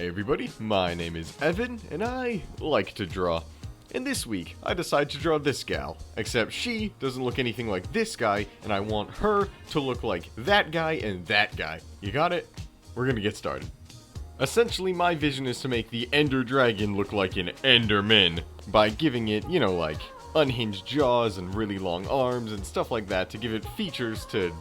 Hey everybody, my name is Evan, and I like to draw. And this week, I decided to draw this gal, except she doesn't look anything like this guy, and I want her to look like that guy and that guy. You got it? We're gonna get started. Essentially, my vision is to make the Ender Dragon look like an enderman, by giving it, like, unhinged jaws and really long arms and stuff like that to give it features to,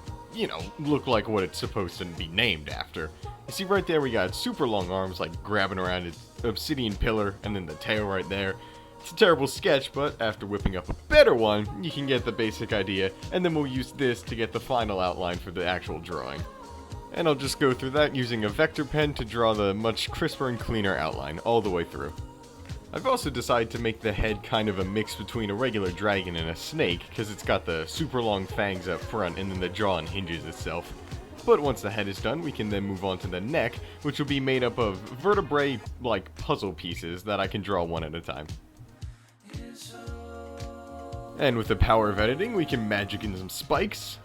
look like what it's supposed to be named after. You see right there we got super long arms like grabbing around its obsidian pillar, and then the tail right there. It's a terrible sketch, but after whipping up a better one, you can get the basic idea, and then we'll use this to get the final outline for the actual drawing. And I'll just go through that using a vector pen to draw the much crisper and cleaner outline all the way through. I've also decided to make the head kind of a mix between a regular dragon and a snake, because it's got the super long fangs up front and then the jaw unhinges itself. But once the head is done, we can then move on to the neck, which will be made up of vertebrae like puzzle pieces that I can draw one at a time. And with the power of editing, we can magic in some spikes.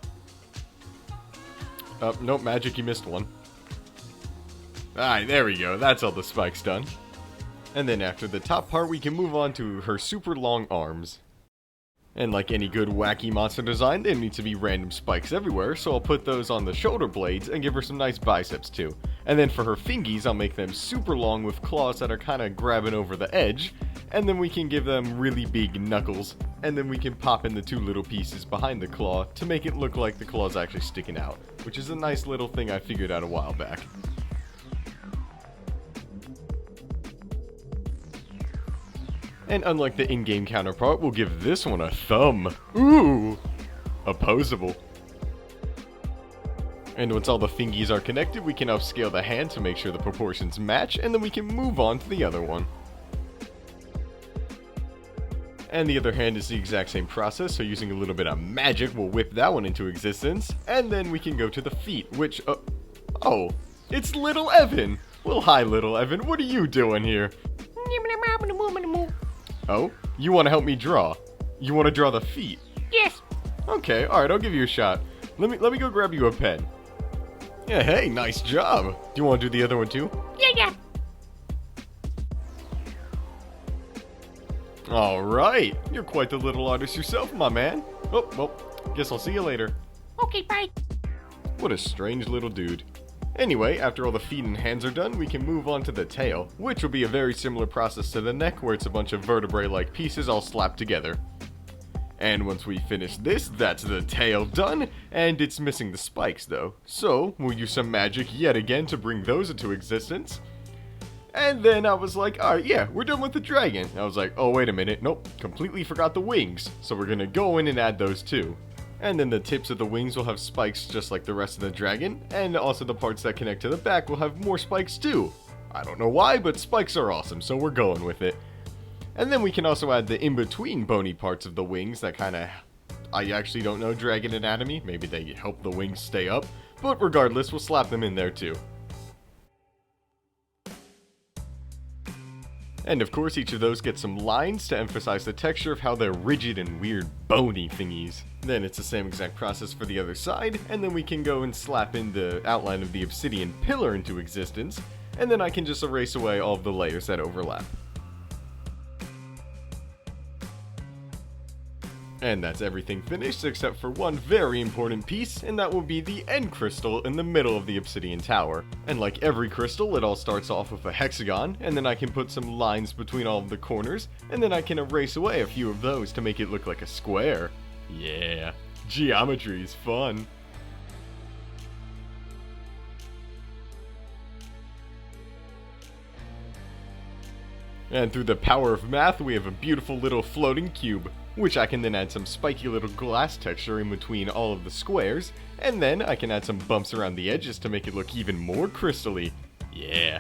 Nope, magic, you missed one. Alright, there we go, that's all the spikes done. And then after the top part, we can move on to her super long arms. And like any good wacky monster design, there need to be random spikes everywhere, so I'll put those on the shoulder blades and give her some nice biceps too. And then for her fingies, I'll make them super long with claws that are kind of grabbing over the edge, and then we can give them really big knuckles, and then we can pop in the two little pieces behind the claw to make it look like the claw's actually sticking out, which is a nice little thing I figured out a while back. And unlike the in-game counterpart, we'll give this one a thumb. Ooh! Opposable. And once all the fingies are connected, we can upscale the hand to make sure the proportions match, and then we can move on to the other one. And the other hand is the exact same process, so using a little bit of magic, we'll whip that one into existence. And then we can go to the feet, which, oh, it's little Evan! Well, hi little Evan, what are you doing here? Oh, you want to help me draw? You want to draw the feet? Yes. Okay, alright, I'll give you a shot. Let me go grab you a pen. Yeah, hey, nice job. Do you want to do the other one too? Yeah. Alright, you're quite the little artist yourself, my man. Oh, well, guess I'll see you later. Okay, bye. What a strange little dude. Anyway, after all the feet and hands are done, we can move on to the tail, which will be a very similar process to the neck, where it's a bunch of vertebrae-like pieces all slapped together. And once we finish this, that's the tail done, and it's missing the spikes though. So, we'll use some magic yet again to bring those into existence. And then I was like, alright, yeah, we're done with the dragon. I was like, oh wait a minute, nope, completely forgot the wings. So we're gonna go in and add those too. And then the tips of the wings will have spikes just like the rest of the dragon, and also the parts that connect to the back will have more spikes too. I don't know why, but spikes are awesome, so we're going with it. And then we can also add the in-between bony parts of the wings that I actually don't know dragon anatomy, maybe they help the wings stay up, but regardless, we'll slap them in there too. And of course, each of those gets some lines to emphasize the texture of how they're rigid and weird bony thingies. Then it's the same exact process for the other side, and then we can go and slap in the outline of the obsidian pillar into existence, and then I can just erase away all of the layers that overlap. And that's everything finished except for one very important piece, and that will be the end crystal in the middle of the obsidian tower. And like every crystal, it all starts off with a hexagon, and then I can put some lines between all of the corners, and then I can erase away a few of those to make it look like a square. Yeah, geometry is fun. And through the power of math, we have a beautiful little floating cube, which I can then add some spiky little glass texture in between all of the squares, and then I can add some bumps around the edges to make it look even more crystally. Yeah.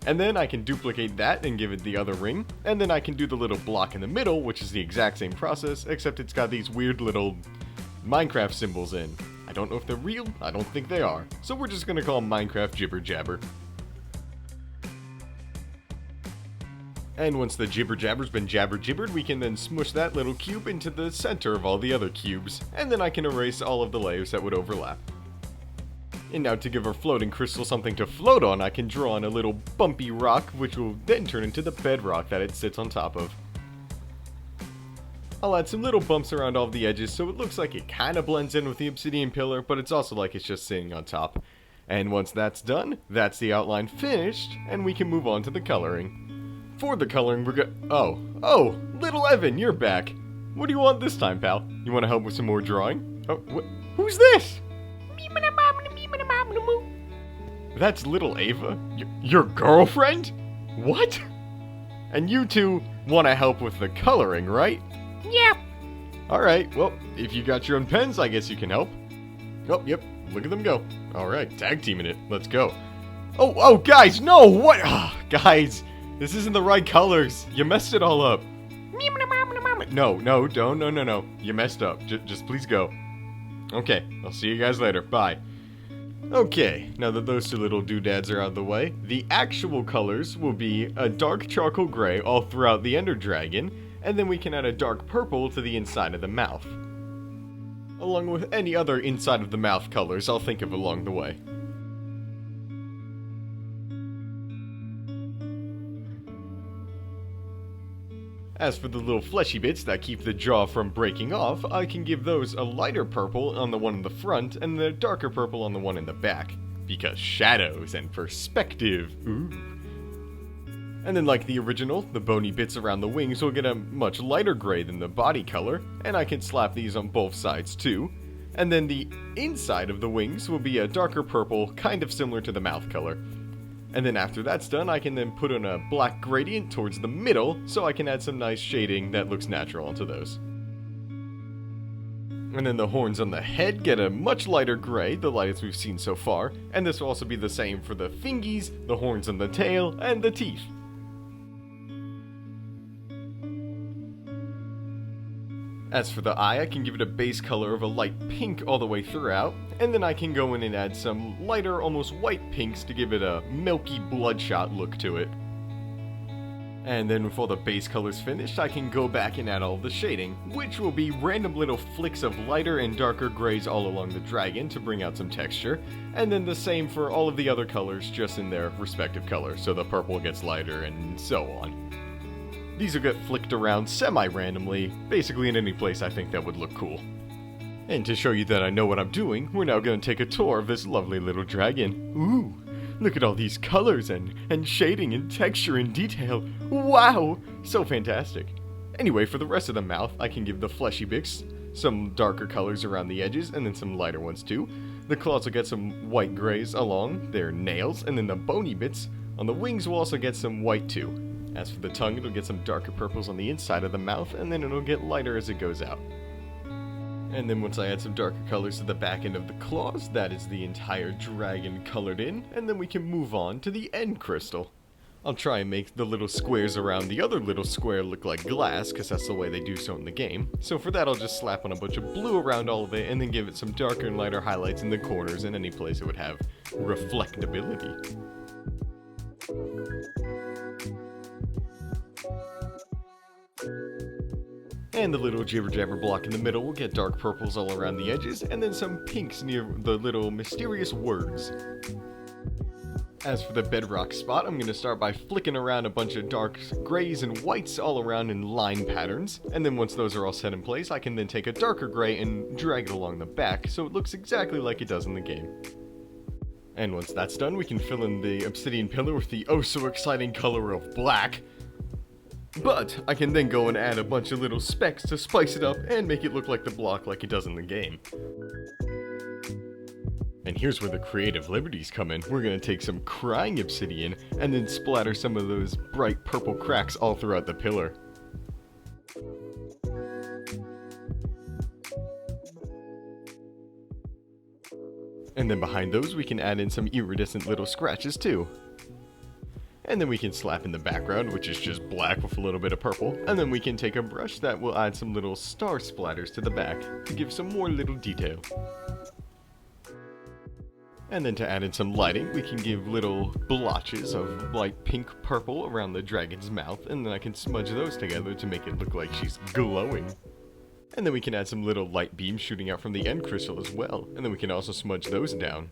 And then I can duplicate that and give it the other ring, and then I can do the little block in the middle, which is the exact same process, except it's got these weird little Minecraft symbols in. I don't know if they're real, I don't think they are, so we're just gonna call them Minecraft Jibber Jabber. And once the jibber jabber's been jabber jibbered, we can then smush that little cube into the center of all the other cubes, and then I can erase all of the layers that would overlap. And now to give our floating crystal something to float on, I can draw on a little bumpy rock, which will then turn into the bedrock that it sits on top of. I'll add some little bumps around all of the edges so it looks like it kind of blends in with the obsidian pillar, but it's also like it's just sitting on top. And once that's done, that's the outline finished, and we can move on to the coloring. For the coloring, we're Oh, little Evan, you're back. What do you want this time, pal? You want to help with some more drawing? Oh, who's this? That's little Ava? Your girlfriend? What? And you two want to help with the coloring, right? Yep. Alright, well, if you got your own pens, I guess you can help. Oh, yep, look at them go. Alright, tag teaming it. Let's go. Oh, guys, no, what? Guys, this isn't the right colors. You messed it all up. No. You messed up. Just please go. Okay, I'll see you guys later. Bye. Okay, now that those two little doodads are out of the way, the actual colors will be a dark charcoal gray all throughout the Ender Dragon, and then we can add a dark purple to the inside of the mouth. Along with any other inside of the mouth colors I'll think of along the way. As for the little fleshy bits that keep the jaw from breaking off, I can give those a lighter purple on the one in the front and a darker purple on the one in the back. Because shadows and perspective, ooh. And then like the original, the bony bits around the wings will get a much lighter gray than the body color, and I can slap these on both sides too. And then the inside of the wings will be a darker purple, kind of similar to the mouth color. And then after that's done, I can then put on a black gradient towards the middle, so I can add some nice shading that looks natural onto those. And then the horns on the head get a much lighter gray, the lightest we've seen so far, and this will also be the same for the fingies, the horns on the tail, and the teeth. As for the eye, I can give it a base color of a light pink all the way throughout, and then I can go in and add some lighter, almost white pinks to give it a milky bloodshot look to it. And then with all the base colors finished, I can go back and add all the shading, which will be random little flicks of lighter and darker grays all along the dragon to bring out some texture, and then the same for all of the other colors just in their respective colors, so the purple gets lighter and so on. These will get flicked around semi-randomly, basically in any place I think that would look cool. And to show you that I know what I'm doing, we're now going to take a tour of this lovely little dragon. Ooh, look at all these colors and shading and texture and detail. Wow, so fantastic. Anyway, for the rest of the mouth, I can give the fleshy bits some darker colors around the edges and then some lighter ones too. The claws will get some white grays along their nails, and then the bony bits on the wings will also get some white too. As for the tongue, it'll get some darker purples on the inside of the mouth, and then it'll get lighter as it goes out. And then once I add some darker colors to the back end of the claws, that is the entire dragon colored in, and then we can move on to the end crystal. I'll try and make the little squares around the other little square look like glass, because that's the way they do so in the game. So for that, I'll just slap on a bunch of blue around all of it, and then give it some darker and lighter highlights in the corners and any place it would have reflectability. And the little jibber jabber block in the middle will get dark purples all around the edges, and then some pinks near the little mysterious words. As for the bedrock spot, I'm going to start by flicking around a bunch of dark grays and whites all around in line patterns, and then once those are all set in place, I can then take a darker gray and drag it along the back so it looks exactly like it does in the game. And once that's done, we can fill in the obsidian pillar with the oh so exciting color of black. But I can then go and add a bunch of little specks to spice it up and make it look like the block like it does in the game. And here's where the creative liberties come in. We're going to take some crying obsidian and then splatter some of those bright purple cracks all throughout the pillar. And then behind those we can add in some iridescent little scratches too. And then we can slap in the background, which is just black with a little bit of purple. And then we can take a brush that will add some little star splatters to the back to give some more little detail. And then to add in some lighting, we can give little blotches of light pink purple around the dragon's mouth, and then I can smudge those together to make it look like she's glowing. And then we can add some little light beams shooting out from the end crystal as well, and then we can also smudge those down.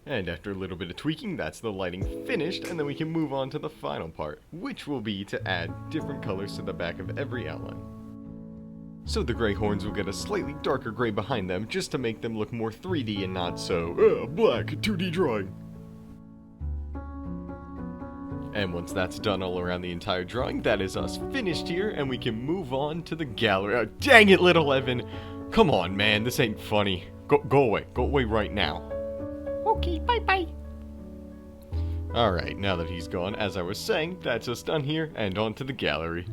And after a little bit of tweaking, that's the lighting finished, and then we can move on to the final part, which will be to add different colors to the back of every outline. So the gray horns will get a slightly darker gray behind them, just to make them look more 3D and not so, black 2D drawing. And once that's done all around the entire drawing, that is us finished here, and we can move on to the gallery. Oh, dang it, little Evan! Come on, man, this ain't funny. Go away right now. Okay, bye-bye. Alright, now that he's gone, as I was saying, that's us done here, and on to the gallery.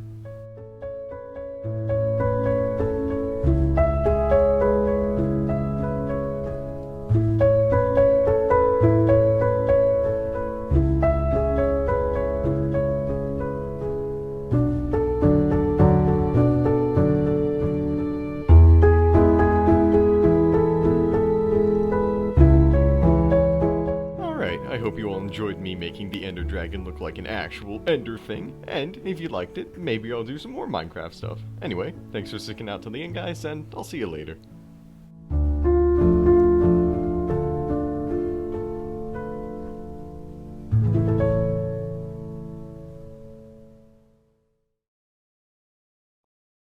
I hope you all enjoyed me making the Ender Dragon look like an actual Ender thing, and if you liked it, maybe I'll do some more Minecraft stuff. Anyway, thanks for sticking out till the end, guys, and I'll see you later.